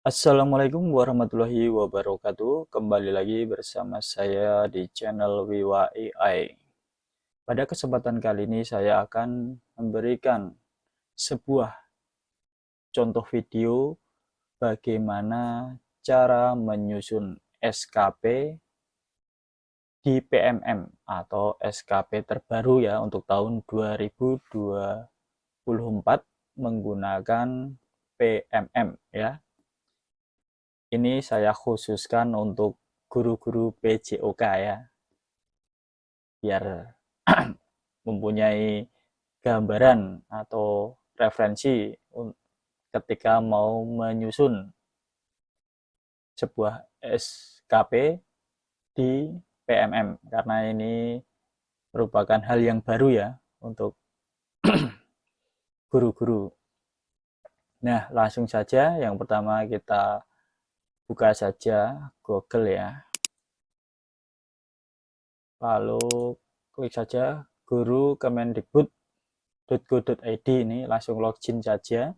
Assalamualaikum warahmatullahi wabarakatuh. Kembali lagi bersama saya di channel Wiwa AI. Pada kesempatan kali ini saya akan memberikan sebuah contoh video bagaimana cara menyusun SKP di PMM atau SKP terbaru ya untuk tahun 2024 menggunakan PMM ya. Ini saya khususkan untuk guru-guru PJOK ya, biar mempunyai gambaran atau referensi ketika mau menyusun sebuah SKP di PMM, karena ini merupakan hal yang baru ya untuk guru-guru. Nah, langsung saja yang pertama kita buka saja Google ya. Lalu klik saja guru kemendikbud.go.id, ini langsung login saja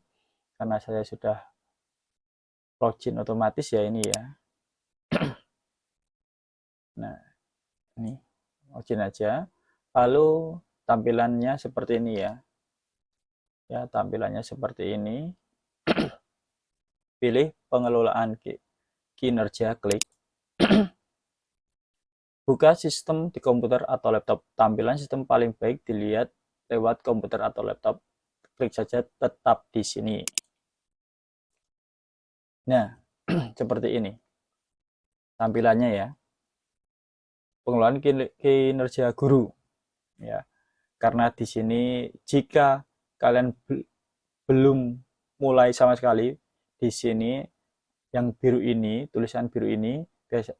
karena saya sudah login otomatis ya ini ya. Nah, ini login aja. Lalu tampilannya seperti ini ya. Ya, tampilannya seperti ini. Pilih pengelolaan kinerja, klik. Buka sistem di komputer atau laptop. Tampilan sistem paling baik dilihat lewat komputer atau laptop. Klik saja tetap di sini. Nah, seperti ini tampilannya ya. Pengelolaan kinerja guru ya. Karena di sini jika kalian belum mulai sama sekali, di sini yang biru ini, tulisan biru ini biasa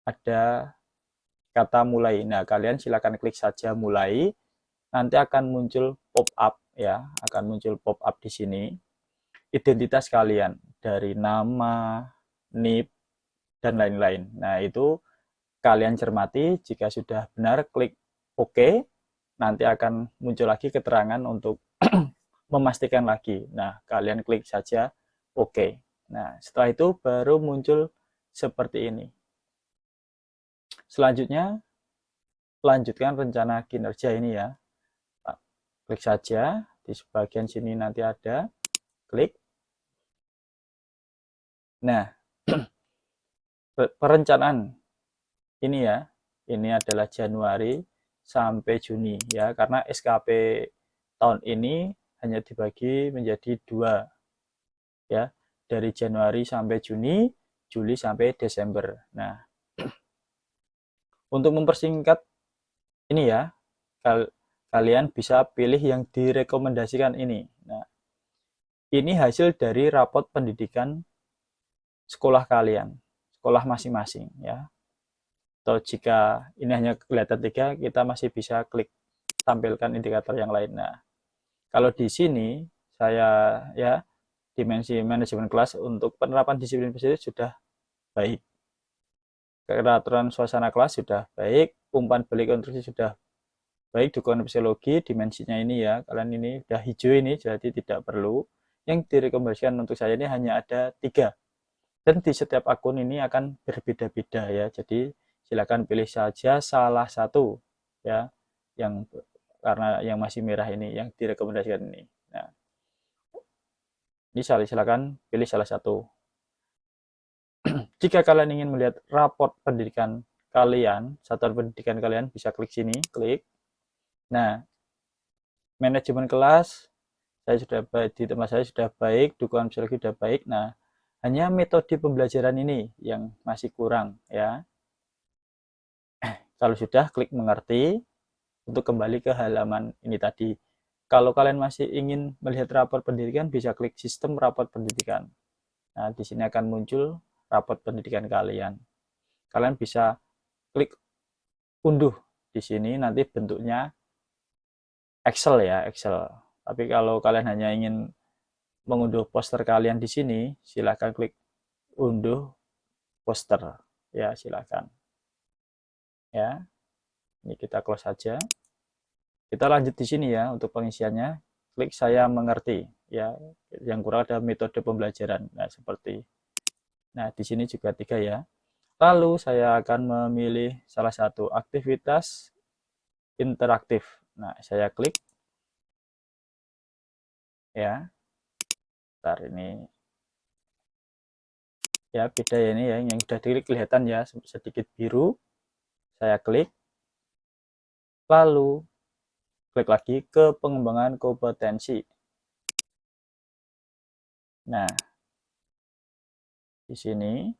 ada kata mulai. Nah, kalian silakan klik saja mulai. Nanti akan muncul pop up ya, akan muncul pop up di sini. Identitas kalian dari nama, NIP dan lain-lain. Nah, itu kalian cermati. Jika sudah benar, klik OK. Nanti akan muncul lagi keterangan untuk memastikan lagi. Nah, kalian klik saja OK. Nah, setelah itu baru muncul seperti ini. Selanjutnya, lanjutkan rencana kinerja ini ya. Klik saja. Di bagian sini nanti ada. Klik. Nah, perencanaan ini ya. Ini adalah Januari sampai Juni ya. Karena SKP tahun ini hanya dibagi menjadi 2 ya, dari Januari sampai Juni, Juli sampai Desember. Nah, untuk mempersingkat ini ya, kalian bisa pilih yang direkomendasikan ini. Nah, ini hasil dari rapot pendidikan sekolah kalian, sekolah masing-masing ya. Atau jika ini hanya kelihatan 3, kita masih bisa klik tampilkan indikator yang lain. Nah, kalau di sini saya ya, dimensi manajemen kelas untuk penerapan disiplin positif sudah baik. Keteraturan suasana kelas sudah baik, umpan balik konstruksi sudah baik, dukungan psikologi dimensinya ini ya, kalian ini udah hijau ini, jadi tidak perlu. Yang direkomendasikan untuk saya ini hanya ada 3, dan di setiap akun ini akan berbeda-beda ya, jadi silakan pilih saja salah satu ya, yang karena yang masih merah ini yang direkomendasikan ini. Nah, ini silakan pilih salah satu. Jika kalian ingin melihat raport pendidikan kalian, satuan pendidikan kalian, bisa klik sini, klik. Nah, manajemen kelas saya sudah baik, di tempat saya sudah baik, dukungan psikologi sudah baik. Nah, hanya metode pembelajaran ini yang masih kurang ya. Kalau sudah, klik mengerti untuk kembali ke halaman ini tadi. Kalau kalian masih ingin melihat rapor pendidikan, bisa klik sistem rapor pendidikan. Nah, di sini akan muncul rapor pendidikan kalian. Kalian bisa klik unduh di sini, nanti bentuknya Excel ya, Excel. Tapi kalau kalian hanya ingin mengunduh poster kalian di sini, silahkan klik unduh poster. Ya, silahkan. Ya, ini kita close saja. Kita lanjut di sini ya untuk pengisiannya. Klik saya mengerti. ya, yang kurang ada metode pembelajaran. Nah, seperti. Nah, di sini juga 3 ya. Lalu saya akan memilih salah satu aktivitas interaktif. Nah, saya klik ya. Ntar ini ya, beda ya, ini ya, yang sudah diklik kelihatan ya sedikit biru. Saya klik, lalu klik lagi ke pengembangan kompetensi. Nah, di sini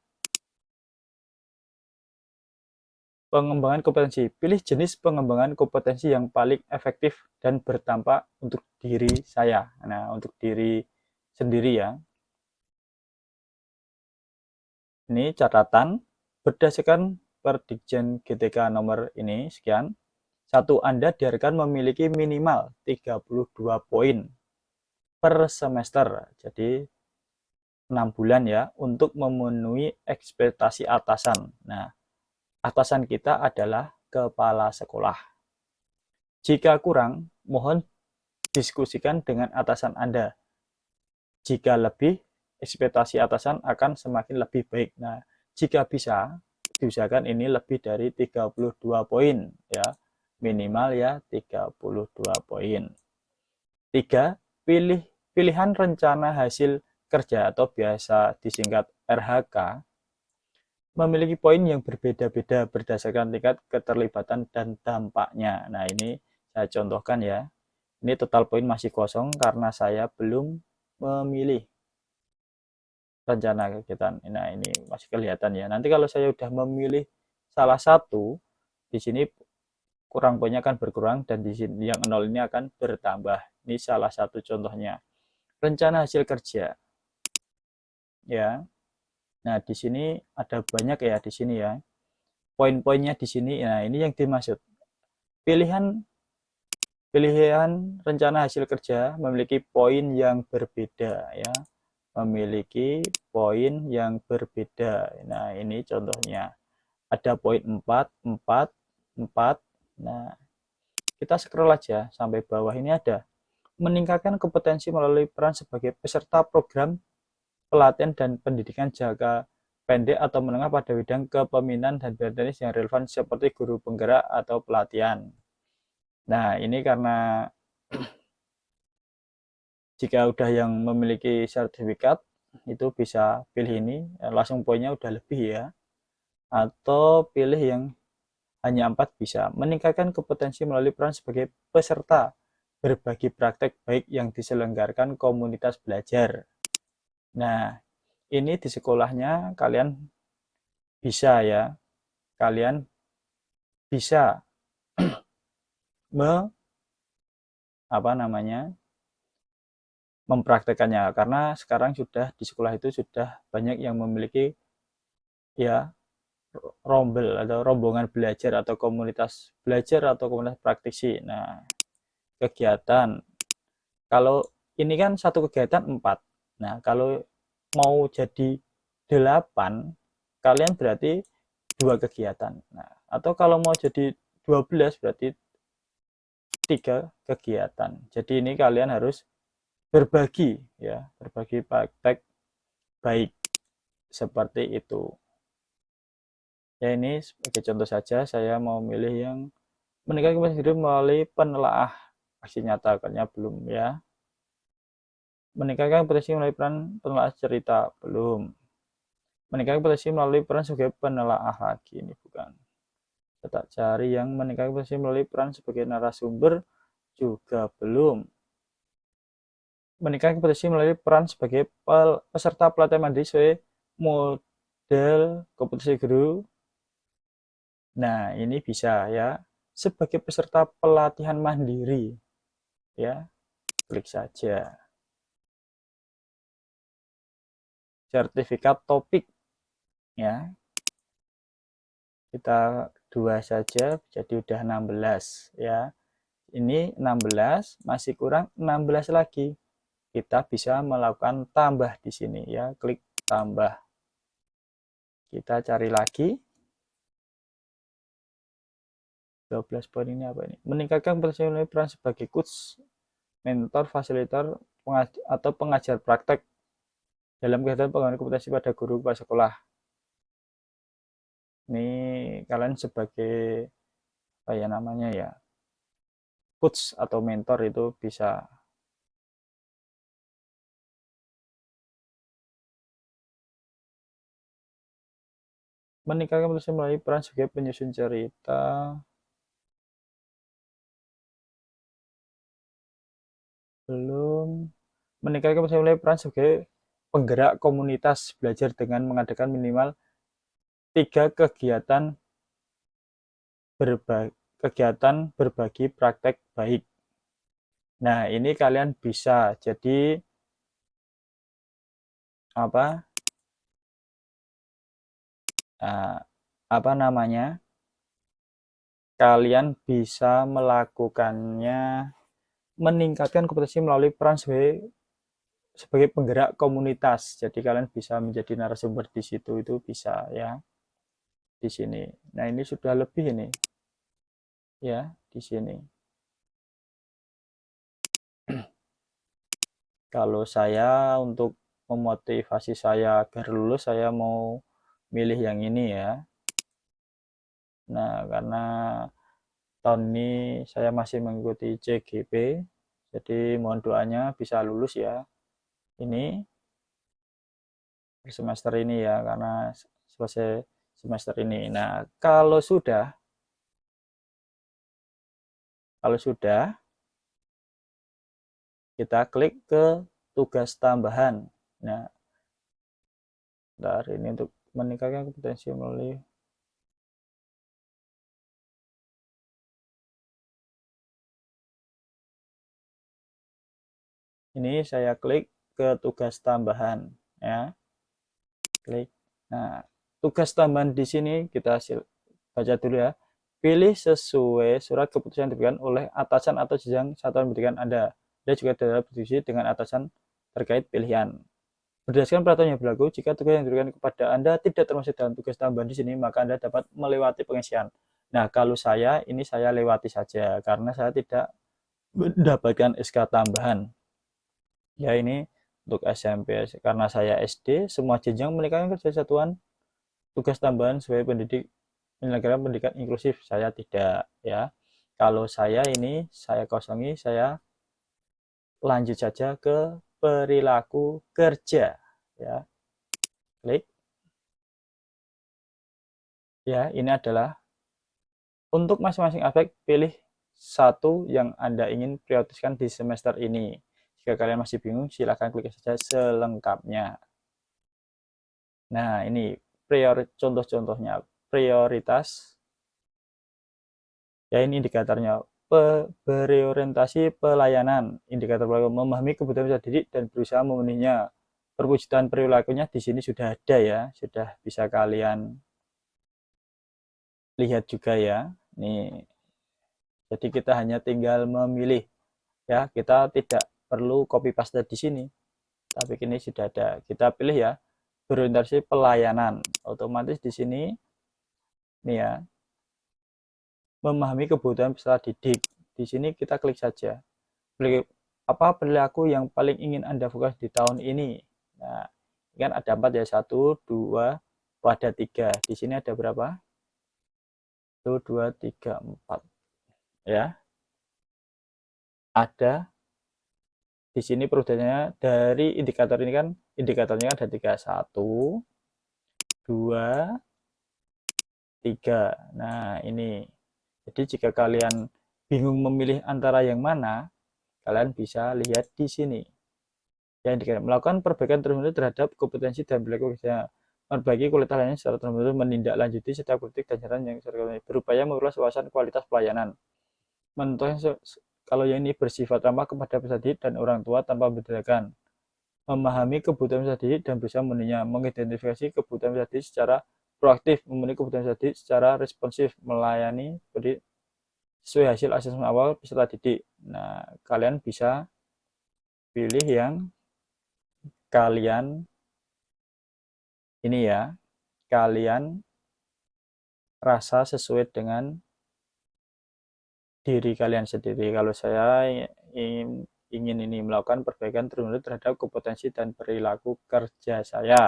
pengembangan kompetensi. Pilih jenis pengembangan kompetensi yang paling efektif dan berdampak untuk diri saya. Nah, untuk diri sendiri ya. Ini catatan berdasarkan Perdikjen GTK nomor ini sekian. 1. Anda diharuskan memiliki minimal 32 poin per semester. Jadi 6 bulan ya untuk memenuhi ekspektasi atasan. Nah, atasan kita adalah kepala sekolah. Jika kurang, mohon diskusikan dengan atasan Anda. Jika lebih, ekspektasi atasan akan semakin lebih baik. Nah, jika bisa, diusahakan ini lebih dari 32 poin ya. Minimal ya 32 poin. 3. Pilihan rencana hasil kerja atau biasa disingkat RHK memiliki poin yang berbeda-beda berdasarkan tingkat keterlibatan dan dampaknya. Nah, ini saya contohkan ya. Ini total poin masih kosong karena saya belum memilih rencana kegiatan. Nah, ini masih kelihatan ya. Nanti kalau saya sudah memilih salah satu, di sini kurang poinnya akan berkurang dan di sini yang 0 ini akan bertambah. Ini salah satu contohnya. Rencana hasil kerja. Ya. Nah, di sini ada banyak ya di sini ya. Poin-poinnya di sini. Nah, ini yang dimaksud. Pilihan rencana hasil kerja memiliki poin yang berbeda ya. Memiliki poin yang berbeda. Nah, ini contohnya. Ada poin 4, 4, 4. Nah, kita scroll aja sampai bawah ini ada. Meningkatkan kompetensi melalui peran sebagai peserta program pelatihan dan pendidikan jangka pendek atau menengah pada bidang kepemimpinan dan teknis yang relevan seperti guru penggerak atau pelatihan. Nah, ini karena jika udah yang memiliki sertifikat itu bisa pilih ini, langsung poinnya udah lebih ya. Atau pilih yang hanya 4 bisa. Meningkatkan kompetensi melalui peran sebagai peserta berbagi praktek baik yang diselenggarakan komunitas belajar. Nah, ini di sekolahnya kalian bisa ya. Kalian bisa mempraktekannya karena sekarang sudah di sekolah itu sudah banyak yang memiliki ya rombel atau rombongan belajar atau komunitas belajar atau komunitas praktisi. Nah, kegiatan kalau ini kan satu kegiatan 4. Nah, kalau mau jadi 8, kalian berarti 2 kegiatan. Nah, atau kalau mau jadi 12 berarti 3 kegiatan. Jadi ini kalian harus berbagi ya, berbagi praktek baik seperti itu. Ya, ini sebagai contoh saja saya mau milih yang meningkatkan kompetensi diri melalui penelaah aksi nyata, karena belum ya. Meningkatkan kompetensi melalui peran penelaah cerita, belum. Meningkatkan kompetensi melalui peran sebagai penelaah lagi, ini bukan. Kita cari yang meningkatkan kompetensi melalui peran sebagai narasumber, juga belum. Meningkatkan kompetensi melalui peran sebagai peserta pelatihan mandiri sesuai model kompetensi guru. Nah, ini bisa ya sebagai peserta pelatihan mandiri ya, klik saja. Sertifikat topik ya, kita 2 saja jadi udah 16 ya. Ini 16, masih kurang 16 lagi. Kita bisa melakukan tambah di sini ya, klik tambah. Kita cari lagi. 12 poin ini apa ini? Meningkatkan profesional peran sebagai coach, mentor, fasilitator atau pengajar praktek dalam kegiatan pengembangan kompetensi pada guru kepala sekolah. Ini kalian sebagai apa ya namanya ya, coach atau mentor itu bisa. Meningkatkan kompetensi melalui peran sebagai penyusun cerita. Belum. Meningkatkan kompetensi melalui peran sebagai penggerak komunitas belajar dengan mengadakan minimal 3 kegiatan berbagi praktek baik. Nah, ini kalian bisa jadi apa? Apa namanya? Kalian bisa melakukannya, meningkatkan kompetensi melalui peran sebagai penggerak komunitas. Jadi kalian bisa menjadi narasumber di situ, itu bisa ya di sini. Nah, ini sudah lebih ini ya di sini. Kalau saya untuk memotivasi saya agar lulus, saya mau milih yang ini ya. Nah, karena tahun ini saya masih mengikuti CGP, jadi mohon doanya bisa lulus ya. Ini semester ini ya, karena selesai semester ini. Nah, kalau sudah kita klik ke tugas tambahan. Nah, dari ini untuk meningkatkan kompetensi melalui ini, saya klik ke tugas tambahan ya. Klik. Nah, tugas tambahan di sini kita baca dulu ya. Pilih sesuai surat keputusan yang diberikan oleh atasan atau jenjang satuan pendidikan Anda. Anda juga dapat berdiskusi dengan atasan terkait pilihan. Berdasarkan peraturan yang berlaku, jika tugas yang diberikan kepada Anda tidak termasuk dalam tugas tambahan di sini, maka Anda dapat melewati pengisian. Nah, kalau saya, ini saya lewati saja, karena saya tidak mendapatkan SK tambahan. Ya, ini untuk SMP, karena saya SD, semua jenjang menikahkan kerja satuan tugas tambahan sebagai pendidik menyelenggarakan pendidikan inklusif. Saya tidak ya. Kalau saya ini saya kosongi, saya lanjut saja ke perilaku kerja ya. Klik ya. Ini adalah untuk masing-masing aspek, pilih satu yang Anda ingin prioritaskan di semester ini. Jika kalian masih bingung, silakan klik saja selengkapnya. Nah, ini contoh-contohnya. Prioritas ya, ini indikatornya. Berorientasi pelayanan, indikator pelayanan, memahami kebutuhan peserta didik dan berusaha memenuhinya. Perwujudan perilakunya di sini sudah ada ya, sudah bisa kalian lihat juga ya. Nih, jadi kita hanya tinggal memilih ya, kita tidak perlu copy paste di sini, tapi ini sudah ada. Kita pilih ya, berorientasi pelayanan, otomatis di sini nih ya, memahami kebutuhan peserta didik. Di sini kita klik saja. Apa perilaku yang paling ingin Anda fokus di tahun ini? Nah, ini kan ada 4 ya, 1, 2, ada 3. Di sini ada berapa? 1, 2, 3, 4. Ya. Ada di sini perubahannya dari indikator ini kan, indikatornya ada 3, 1, 2, 3. Nah, ini. Jadi jika kalian bingung memilih antara yang mana, kalian bisa lihat di sini. Yang dikatakan melakukan perbaikan terus-menerus terhadap kompetensi dan perilaku kerja, memperbaiki kualitas layanan secara terus-menerus, menindaklanjuti setiap kritik dan saran yang berupaya memperluas wawasan kualitas pelayanan, menentukan kalau yang ini bersifat ramah kepada peserta didik dan orang tua tanpa membedakan, memahami kebutuhan peserta didik dan berusaha memenuhinya, mengidentifikasi kebutuhan peserta didik secara proaktif, memenuhi kebutuhan peserta didik secara responsif, melayani sesuai hasil asesmen awal peserta didik. Nah, kalian bisa pilih yang kalian ini ya, kalian rasa sesuai dengan diri kalian sendiri. Kalau saya ingin ingin ini melakukan perbaikan terus terhadap kompetensi dan perilaku kerja saya.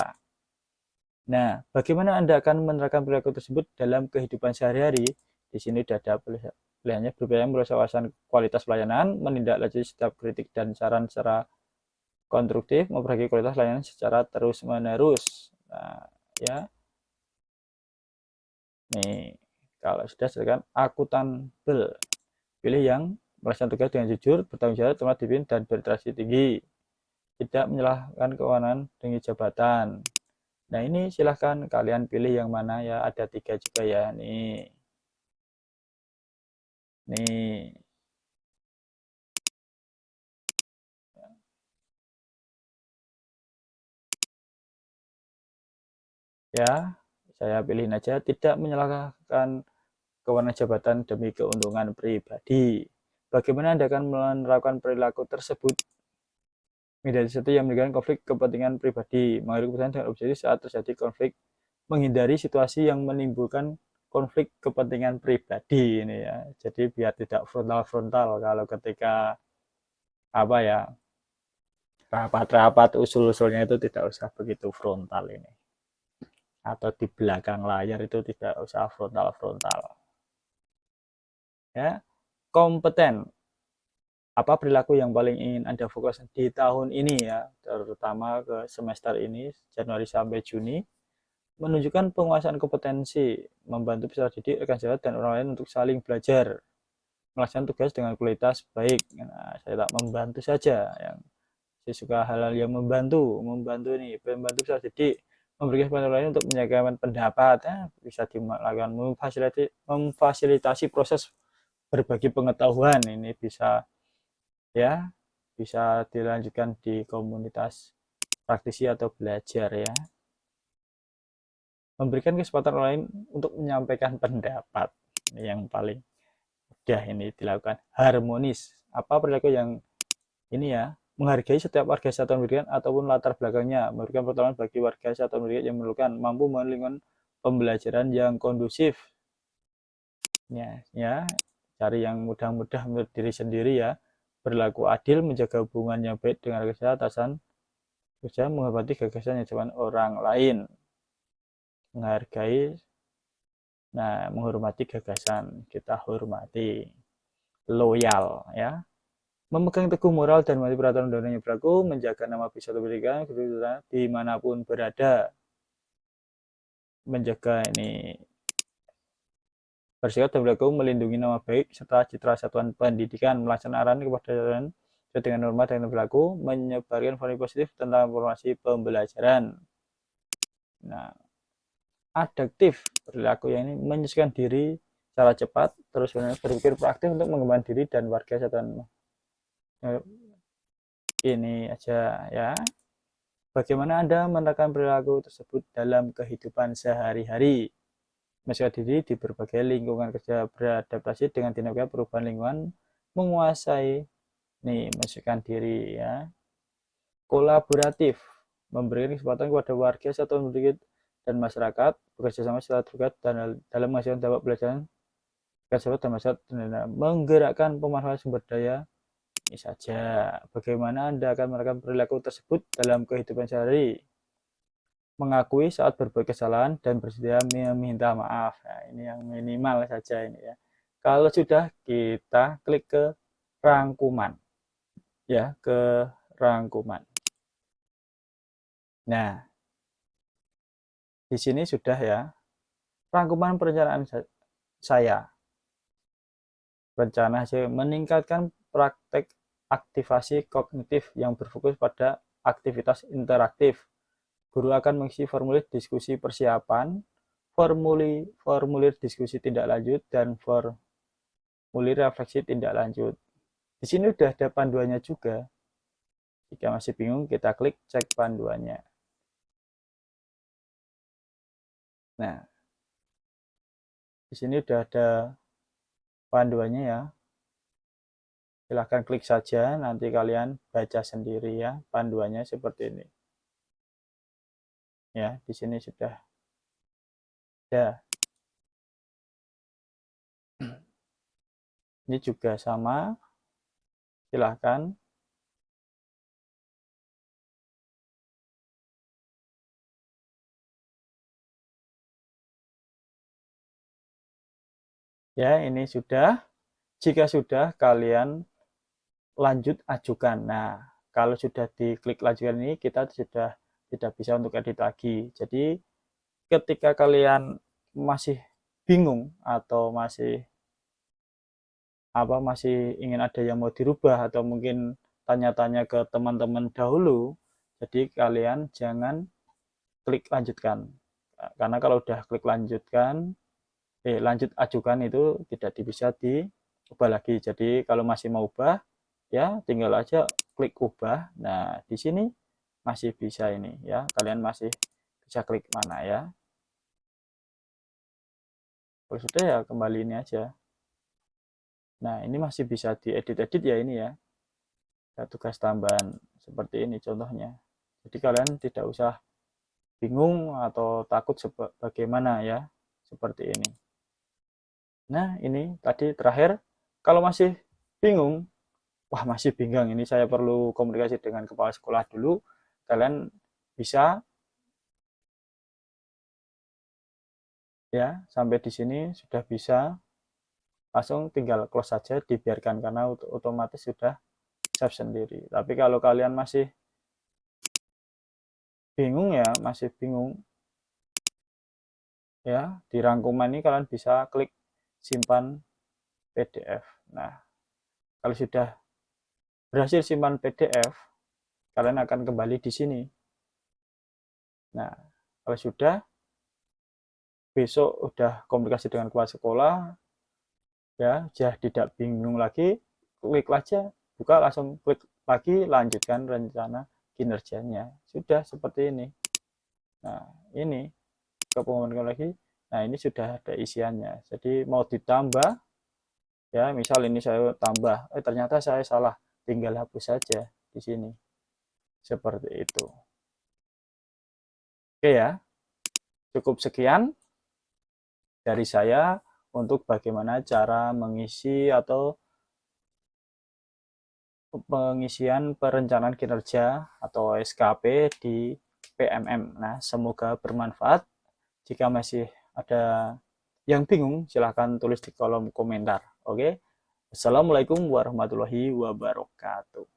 Nah, bagaimana Anda akan menerapkan perilaku tersebut dalam kehidupan sehari-hari? Di sini sudah ada pilihannya berupaya merusak kualitas pelayanan, menindaklanjuti setiap kritik dan saran secara konstruktif, memperbaiki kualitas layanan secara terus-menerus. Nah, ya. Nih, kalau sudah silakan akuntabel. Pilih yang melaksanakan tugas dengan jujur, bertanggung jawab, tepat dipimpin, dan berinteraksi tinggi. Tidak menyalahkan kewenangan dengan jabatan. Nah, ini silahkan kalian pilih yang mana ya. Ada 3 juga ya. Nih. Nih. Ya, saya pilihin aja. Tidak menyalahkan kewenangan jabatan demi keuntungan pribadi. Bagaimana Anda akan menerapkan perilaku tersebut? Menghindari sesuatu yang menimbulkan konflik kepentingan pribadi, mengambil keputusan dengan objektif saat terjadi konflik, menghindari situasi yang menimbulkan konflik kepentingan pribadi ini ya. Jadi biar tidak frontal-frontal kalau ketika apa ya rapat-rapat usul-usulnya itu tidak usah begitu frontal ini. Atau di belakang layar itu tidak usah frontal-frontal. Ya, kompeten. Apa perilaku yang paling ingin Anda fokus di tahun ini ya, terutama ke semester ini Januari sampai Juni? Menunjukkan penguasaan kompetensi, membantu peserta didik, rekan sejawat, dan orang lain untuk saling belajar, melaksanakan tugas dengan kualitas baik. Nah, saya tak membantu saja, yang saya suka hal-hal yang membantu nih, membantu peserta didik, memberikan kesempatan lain untuk menyampaikan pendapat, bisa dilakukan memfasilitasi proses berbagi pengetahuan, ini bisa ya, bisa dilanjutkan di komunitas praktisi atau belajar ya. Memberikan kesempatan orang lain untuk menyampaikan pendapat, ini yang paling mudah ini dilakukan. Harmonis, apa perilaku yang ini ya, menghargai setiap warga satuan pendidikan ataupun latar belakangnya, memberikan pertolongan bagi warga satuan pendidikan yang memerlukan, mampu membangun pembelajaran yang kondusif ya, cari yang mudah-mudah menurut diri sendiri ya, berlaku adil, menjaga hubungan yang baik dengan rekan atasan kerja, menghormati gagasan yang cuman orang lain, menghargai. Nah, menghormati gagasan, kita hormati. Loyal, ya. Memegang teguh moral dan mematuhi peraturan undang-undang yang berlaku, menjaga nama baik suatu pendidikan, dimanapun berada. Menjaga ini bersikap dan berlaku melindungi nama baik serta citra satuan pendidikan, melaksanakan arahan kepada sesuai dengan norma dan berlaku, menyebarkan informasi positif tentang informasi pembelajaran. Nah, adaptif perilaku yang ini menyesuaikan diri secara cepat, terus berpikir proaktif untuk mengembangkan diri dan warga satuan. Ini aja ya. Bagaimana Anda menerapkan perilaku tersebut dalam kehidupan sehari-hari? Menyesuaikan diri di berbagai lingkungan kerja, beradaptasi dengan dinamika perubahan lingkungan, menguasai nih menyesuaikan diri ya. Kolaboratif, memberikan kesempatan kepada warga satuan pendidikan dan masyarakat bekerja sama secara terlibat dalam menghasilkan dampak pelajaran tersebut dan masyarakat menggerakkan pemanfaatan sumber daya. Ini saja. Bagaimana Anda akan menerapkan perilaku tersebut dalam kehidupan sehari? Mengakui saat berbuat kesalahan dan bersedia meminta maaf. Nah, ini yang minimal saja ini ya. Kalau sudah, kita klik ke rangkuman. Ya, ke rangkuman. Nah, di sini sudah ya. Rangkuman perencanaan saya. Rencana hasil meningkatkan praktek aktivasi kognitif yang berfokus pada aktivitas interaktif. Guru akan mengisi formulir diskusi persiapan, formulir diskusi tindak lanjut, dan formulir refleksi tindak lanjut. Di sini sudah ada panduannya juga. Jika masih bingung, kita klik cek panduannya. Nah, di sini sudah ada panduannya ya. Silahkan klik saja, nanti kalian baca sendiri ya, panduannya seperti ini. Ya, di sini sudah ada. Ini juga sama, silahkan Ya, ini sudah. Jika sudah, kalian lanjut ajukan. Nah, kalau sudah diklik lanjutkan ini, kita sudah tidak bisa untuk edit lagi. Jadi, ketika kalian masih bingung atau masih ingin ada yang mau dirubah atau mungkin tanya-tanya ke teman-teman dahulu, jadi kalian jangan klik lanjutkan. Karena kalau udah klik lanjutkan, lanjut ajukan itu tidak bisa diubah lagi. Jadi kalau masih mau ubah, ya tinggal aja klik ubah. Nah, di sini masih bisa ini ya. Kalian masih bisa klik mana ya. Kalau sudah ya kembali ini aja. Nah, ini masih bisa diedit-edit ya ini ya. Tugas tambahan seperti ini contohnya. Jadi kalian tidak usah bingung atau takut bagaimana ya. Seperti ini. Nah, ini tadi terakhir. Kalau masih bingung, wah masih bingung ini saya perlu komunikasi dengan kepala sekolah dulu. Kalian bisa ya sampai di sini sudah bisa langsung tinggal close saja dibiarkan karena otomatis sudah save sendiri. Tapi kalau kalian masih bingung ya, masih bingung ya, di rangkuman ini kalian bisa klik simpan PDF. Nah, kalau sudah berhasil simpan PDF, kalian akan kembali di sini. Nah, kalau sudah besok udah komunikasi dengan kepala sekolah, ya sudah tidak bingung lagi, klik aja, buka langsung klik lagi, lanjutkan rencana kinerjanya. Sudah seperti ini. Nah, ini ke pengumuman lagi. Nah, ini sudah ada isiannya. Jadi mau ditambah, ya misal ini saya tambah, ternyata saya salah, tinggal hapus saja di sini. Seperti itu. Oke ya, cukup sekian dari saya untuk bagaimana cara mengisi atau pengisian perencanaan kinerja atau SKP di PMM. Nah, semoga bermanfaat. Jika masih ada yang bingung, silahkan tulis di kolom komentar. Oke, Assalamualaikum warahmatullahi wabarakatuh.